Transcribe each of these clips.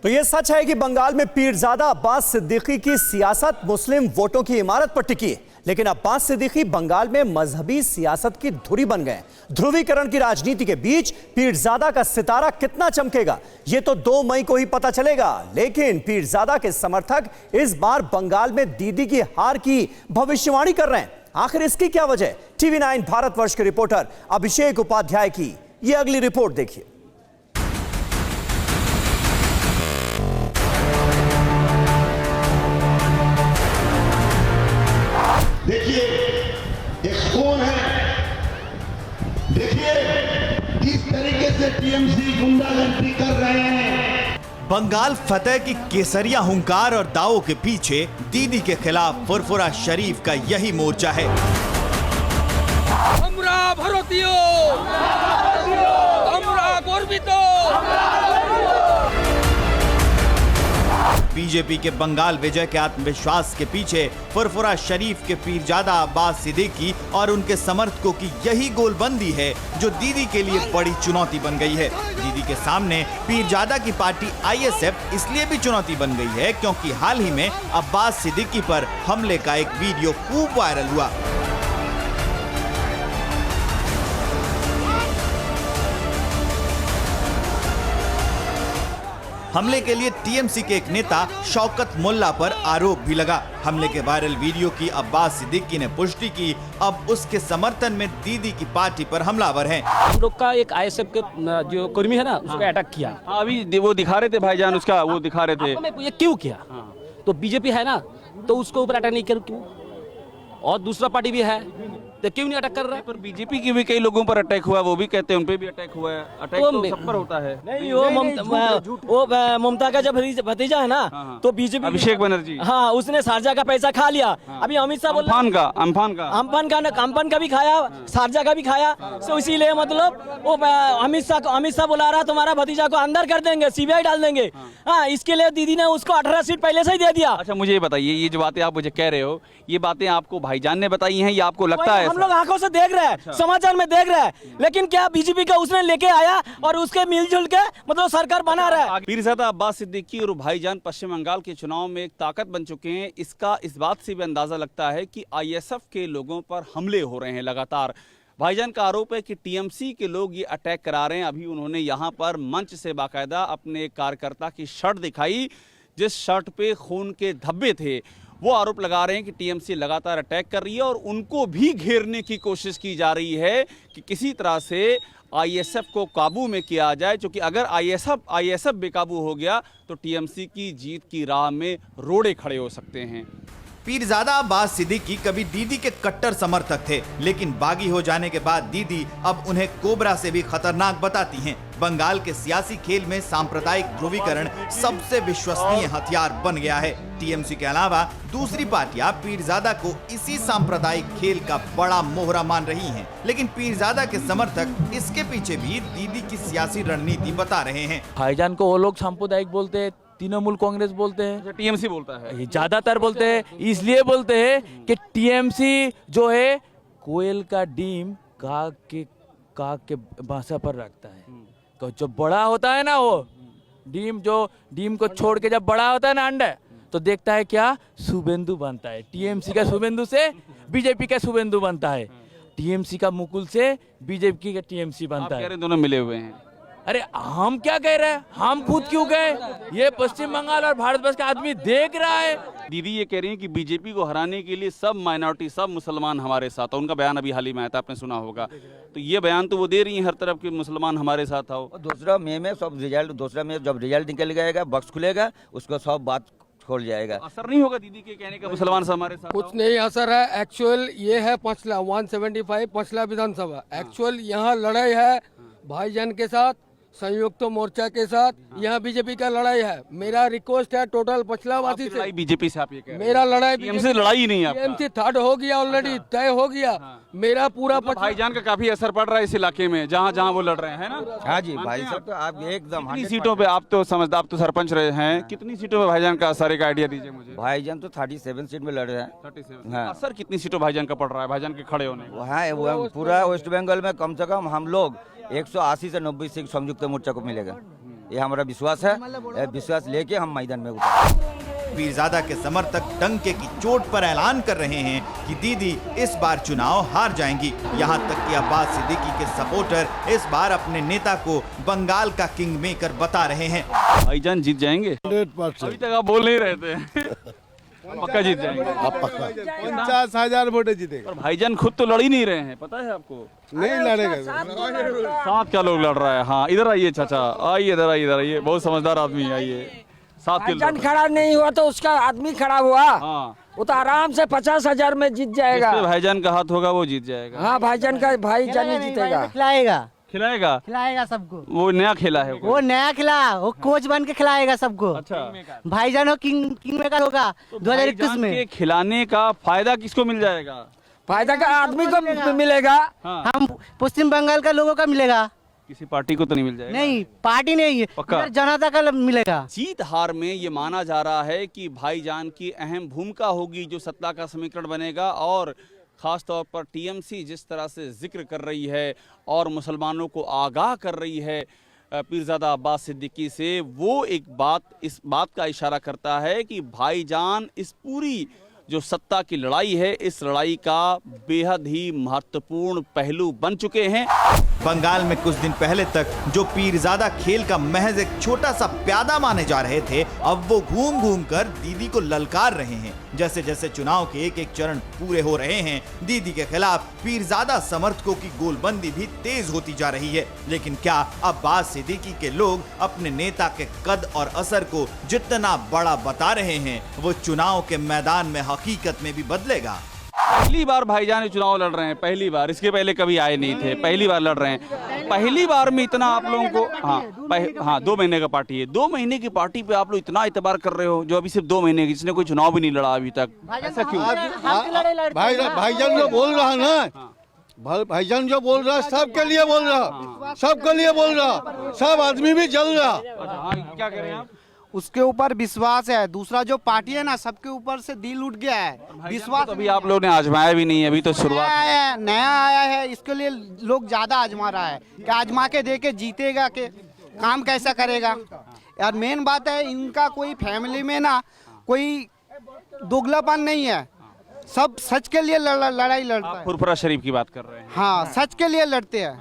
तो ये सच है कि बंगाल में पीरजादा अब्बास सिद्दीकी की सियासत मुस्लिम वोटों की इमारत पर टिकी है, लेकिन अब्बास सिद्दीकी बंगाल में मजहबी सियासत की धुरी बन गए। ध्रुवीकरण की राजनीति के बीच पीरजादा का सितारा कितना चमकेगा ये तो 2 मई को ही पता चलेगा। लेकिन पीरजादा के समर्थक इस बार बंगाल में दीदी की हार की भविष्यवाणी कर रहे हैं। आखिर इसकी क्या वजह? टीवी 9 भारतवर्ष के रिपोर्टर अभिषेक उपाध्याय की ये अगली रिपोर्ट देखिए। देखिए एक खून है, देखिए किस तरीके से टीएमसी गुंडागर्दी कर रहे हैं। बंगाल फतेह की केसरिया हुंकार और दावों के पीछे दीदी के खिलाफ फुरफुरा शरीफ का यही मोर्चा है। আমরা ভারতীয়, আমরা গর্বিত। बीजेपी के बंगाल विजय के आत्मविश्वास के पीछे फुरफुरा शरीफ के पीरजादा अब्बास सिद्दीकी और उनके समर्थकों की यही गोलबंदी है जो दीदी के लिए बड़ी चुनौती बन गई है। दीदी के सामने पीरजादा की पार्टी आईएसएफ इसलिए भी चुनौती बन गई है क्योंकि हाल ही में अब्बास सिद्दीकी पर हमले का एक वीडियो खूब वायरल हुआ। हमले के लिए टीएमसी के एक नेता शौकत मुल्ला पर आरोप भी लगा। हमले के वायरल वीडियो की अब्बास सिद्दीकी ने पुष्टि की। अब उसके समर्थन में दीदी की पार्टी पर हमलावर हैं। हम लोग का एक आईएसएफ के जो कर्मी है ना उसको अटैक किया। अभी वो दिखा रहे थे भाईजान, उसका वो दिखा रहे थे। ये क्यों किया? तो बीजेपी है ना तो उसको ऊपर अटैक नहीं कर क्यों? और दूसरा पार्टी भी है तो क्यों नहीं अटैक कर रहा है? पर बीजेपी की भी कई लोगों पर अटैक हुआ, वो भी कहते हैं उन पे भी अटैक हुआ है। अटैक तो सब पर होता है। नहीं वो ममता का जब भतीजा है ना तो बीजेपी अभिषेक बनर्जी, हाँ उसने शारजा का पैसा खा लिया। अभी अमित शाह बोल अम्फान का भी खाया, शारजा का भी खाया। तो इसीलिए मतलब वो अमित शाह बुला रहा तुम्हारा भतीजा को अंदर कर देंगे, सीबीआई डाल देंगे। हाँ इसके लिए दीदी ने उसको 18 सीट पहले से ही दे दिया। अच्छा मुझे ये बताइए, ये जो बातें आप मुझे कह रहे हो, ये बातें आपको भाईजान ने बताई हैं या आपको लगता है? हम लोग आंखों से देख रहे हैं, समाचार में देख रहे हैं, लेकिन क्या बीजेपी का उसने लेके आया और उसके मिलजुल के मतलब सरकार बना रहा है। पीरजादा अब्बास सिद्दीकी और भाईजान पश्चिम बंगाल के चुनाव में एक ताकत बन चुके हैं। इसका इस बात से भी अंदाजा लगता है कि आईएसएफ के लोगों पर हमले हो रहे हैं लगातार। भाईजान का आरोप है कि टीएमसी के लोग ये अटैक करा रहे हैं। अभी उन्होंने यहाँ पर मंच से बाकायदा अपने कार्यकर्ता की शर्ट दिखाई जिस शर्ट पे खून के धब्बे थे। वो आरोप लगा रहे हैं कि टीएमसी लगातार अटैक कर रही है और उनको भी घेरने की कोशिश की जा रही है कि किसी तरह से आईएसएफ को काबू में किया जाए, क्योंकि अगर आईएसएफ बेकाबू हो गया तो टीएमसी की जीत की राह में रोड़े खड़े हो सकते हैं। पीरजादा अब्बास सिद्दीकी कभी दीदी के कट्टर समर्थक थे, लेकिन बागी हो जाने के बाद दीदी अब उन्हें कोबरा से भी खतरनाक बताती हैं। बंगाल के सियासी खेल में सांप्रदायिक ध्रुवीकरण सबसे विश्वसनीय हथियार बन गया है। टीएमसी के अलावा दूसरी पार्टियां पीरजादा को इसी सांप्रदायिक खेल का बड़ा मोहरा मान रही हैं, लेकिन पीरजादा के समर्थक इसके पीछे भी दीदी की सियासी रणनीति बता रहे हैं। भाईजान को वो लोग सांप्रदायिक बोलते हैं, तृणमूल कांग्रेस बोलते हैं, टीएमसी बोलता है, ज्यादातर बोलते हैं। इसलिए बोलते हैं कि टीएमसी जो है कोयल का डीम काग के भाषा पर रखता है। तो जो बड़ा होता है ना वो डीम को छोड़ के जब बड़ा होता है ना अंडा तो देखता है क्या शुभेंदु बनता है। टीएमसी का शुभेंदु से बीजेपी का शुभेंदु बनता है, टीएमसी का मुकुल से बीजेपी का टीएमसी बनता है। दोनों मिले हुए हैं। अरे हम क्या कह रहे हैं, हम खुद क्यों गए? ये पश्चिम बंगाल और भारतवर्ष का आदमी देख रहा है। दीदी ये कह रही हैं कि बीजेपी को हराने के लिए सब माइनॉरिटी, सब मुसलमान हमारे साथ है। उनका बयान अभी हाल ही में आया था, आपने सुना होगा। तो ये बयान तो वो दे रही हैं हर तरफ के मुसलमान हमारे साथ आओ। दूसरा मई में सब रिजल्ट, दूसरा में जब रिजल्ट निकल जाएगा, बक्स खुलेगा, उसको सब बात खोल जाएगा। असर नहीं होगा दीदी के कहने का मुसलमान हमारे साथ? कुछ नहीं असर है। एक्चुअल ये है पछला 175 पछला विधानसभा। एक्चुअल यहाँ लड़ाई है भाईजान के साथ, संयुक्त मोर्चा के साथ। यहाँ बीजेपी का लड़ाई है। मेरा रिक्वेस्ट है टोटल पछला वासी से, बीजेपी से आप ये कह रहे हैं? मेरा लड़ाई टीएमसी लड़ाई नहीं है, टीएमसी थर्ड हो गया ऑलरेडी, तय हो गया। मेरा पूरा भाईजान का काफी असर पड़ रहा है इस इलाके में जहाँ जहाँ वो लड़ रहे हैं ना। हाँ जी भाई साहब, तो आप एकदम कितनी सीटों पे, आप तो समझदार, आप तो सरपंच रहे हैं, कितनी सीटों पे भाईजान का असर, एक आइडिया दीजिए मुझे। भाईजान तो 37 सीट में लड़ रहे हैं। 37। असर कितनी सीटों भाईजान का पड़ रहा है, भाईजान के खड़े होने? पूरा वेस्ट बंगाल में कम से कम हम लोग 180 से 90 सीट संयुक्त मोर्चा को मिलेगा। ये हमारा विश्वास है। ये विश्वास लेके हम मैदान में उतरे। पीरजादा के समर्थक डंके की चोट पर ऐलान कर रहे हैं कि दीदी इस बार चुनाव हार जाएंगी। यहां तक कि अब्बास सिद्दीकी के सपोर्टर इस बार अपने नेता को बंगाल का किंग मेकर बता रहे हैं। भाईजान जीत जाएंगे? 100%। अभी तक आप बोल नहीं रहे थे। पक्का जीत जाएंगे? 50,000 वोटे जीतेगा। पर भाईजान खुद तो लड़ ही नहीं रहे हैं, पता है आपको? नहीं लड़ेगा। साथ क्या लोग लड़ रहा है? हाँ इधर आइए चाचा, आइए इधर आइए, इधर आइए, बहुत समझदार आदमी, आइए। साथ के भाईजान खड़ा नहीं हुआ तो उसका आदमी खड़ा हुआ। हाँ वो तो आराम से 50,000 में जीत जाएगा। जिसपे भाईजान का हाथ होगा वो जीत जाएगा। हाँ भाईजान का भाईजान ही जीतेगा। खिलाएगा खिलाएगा सबको। वो नया खेला है वो नया खिला, वो कोच बन के खिलाएगा सबको। अच्छा भाईजान हो किंग मेकर होगा 2021 में। के खिलाने का फायदा किसको मिल जाएगा? फायदा का आदमी को मिलेगा। हम पश्चिम बंगाल का लोगों का मिलेगा। किसी पार्टी को तो नहीं मिल जाएगा? नहीं पार्टी नहीं है, पक्का? इधर जनता का मिलेगा। जीत हार में ये माना जा रहा है कि भाईजान की अहम भूमिका होगी जो सत्ता का समीकरण बनेगा, और खास तौर पर टीएमसी जिस तरह से जिक्र कर रही है और मुसलमानों को आगाह कर रही है पीरजादा अब्बास सिद्दीकी से, वो एक बात इस बात का इशारा करता है कि भाईजान इस पूरी जो सत्ता की लड़ाई है, इस लड़ाई का बेहद ही महत्वपूर्ण पहलू बन चुके हैं। बंगाल में कुछ दिन पहले तक जो पीरजादा खेल का महज एक छोटा सा प्यादा माने जा रहे थे, अब वो घूम घूम कर दीदी को ललकार रहे हैं। जैसे जैसे चुनाव के एक एक चरण पूरे हो रहे हैं, दीदी के खिलाफ पीरजादा समर्थकों की गोलबंदी भी तेज होती जा रही है। लेकिन क्या अब्बास सिद्दीकी के लोग अपने नेता के कद और असर को जितना बड़ा बता रहे हैं, वो चुनाव के मैदान में हकीकत में भी बदलेगा? पहली बार भाईजान चुनाव लड़ रहे हैं, पहली बार, इसके पहले कभी आए नहीं थे, पहली बार लड़ रहे हैं। पहली बार में इतना आप लोगों को हाँ 2 महीने का पार्टी है, 2 महीने की पार्टी पे आप लोग इतना इतबार कर रहे हो, जो अभी सिर्फ 2 महीने की, जिसने कोई चुनाव भी नहीं लड़ा अभी तक, ऐसा क्यों? भाईजान जो बोल रहा है ना, भाईजान जो बोल रहा है सबके लिए बोल रहा, सबके लिए बोल रहा, सब आदमी भी जल रहा। क्या कह रहे हैं आप? उसके ऊपर विश्वास है। दूसरा जो पार्टी है ना, सबके ऊपर से दिल उठ गया है। विश्वास अभी आप लोगों ने आजमाया भी नहीं है, अभी तो शुरुआत है। नया आया है, इसके लिए लोग ज्यादा आजमा रहा है कि आजमा के देखे जीतेगा के काम कैसा करेगा। यार मेन बात है, इनका कोई फैमिली में ना कोई दोगलापन नहीं है, सब सच के लिए लड़ाई लड़ता है। फुरफुरा शरीफ की बात कर रहे हैं? हाँ सच के लिए लड़ते हैं,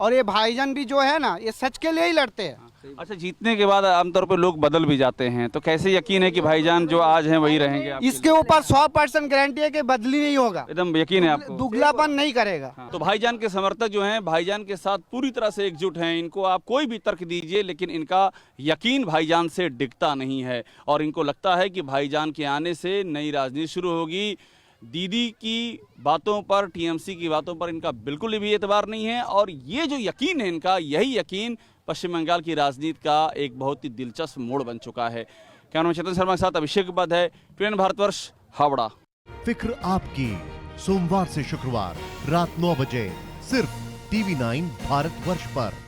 और ये भाईजान भी जो है ना, ये सच के लिए ही लड़ते हैं। अच्छा, जीतने के बाद आमतौर पर लोग बदल भी जाते हैं, तो कैसे यकीन है कि भाईजान जो आज हैं वही रहेंगे? इसके ऊपर 100% गारंटी है कि बदली नहीं होगा, एकदम यकीन है आपको? दुगलापन नहीं करेगा। तो भाईजान के समर्थक जो हैं भाईजान के साथ पूरी तरह से एकजुट हैं। इनको आप कोई भी तर्क दीजिए, लेकिन इनका यकीन भाईजान से डिगता नहीं है, और इनको लगता है कि भाईजान के आने से नई राजनीति शुरू होगी। दीदी की बातों पर, टीएमसी की बातों पर इनका बिल्कुल भी एतबार नहीं है, और ये जो यकीन है इनका, यही यकीन पश्चिम बंगाल की राजनीति का एक बहुत ही दिलचस्प मोड़ बन चुका है। कैमरामैन चेतन शर्मा के साथ अभिषेक उपाध्याय है, ट्रेन भारतवर्ष, हावड़ा। फिक्र आपकी, सोमवार से शुक्रवार रात 9 बजे सिर्फ TV9 भारतवर्ष पर।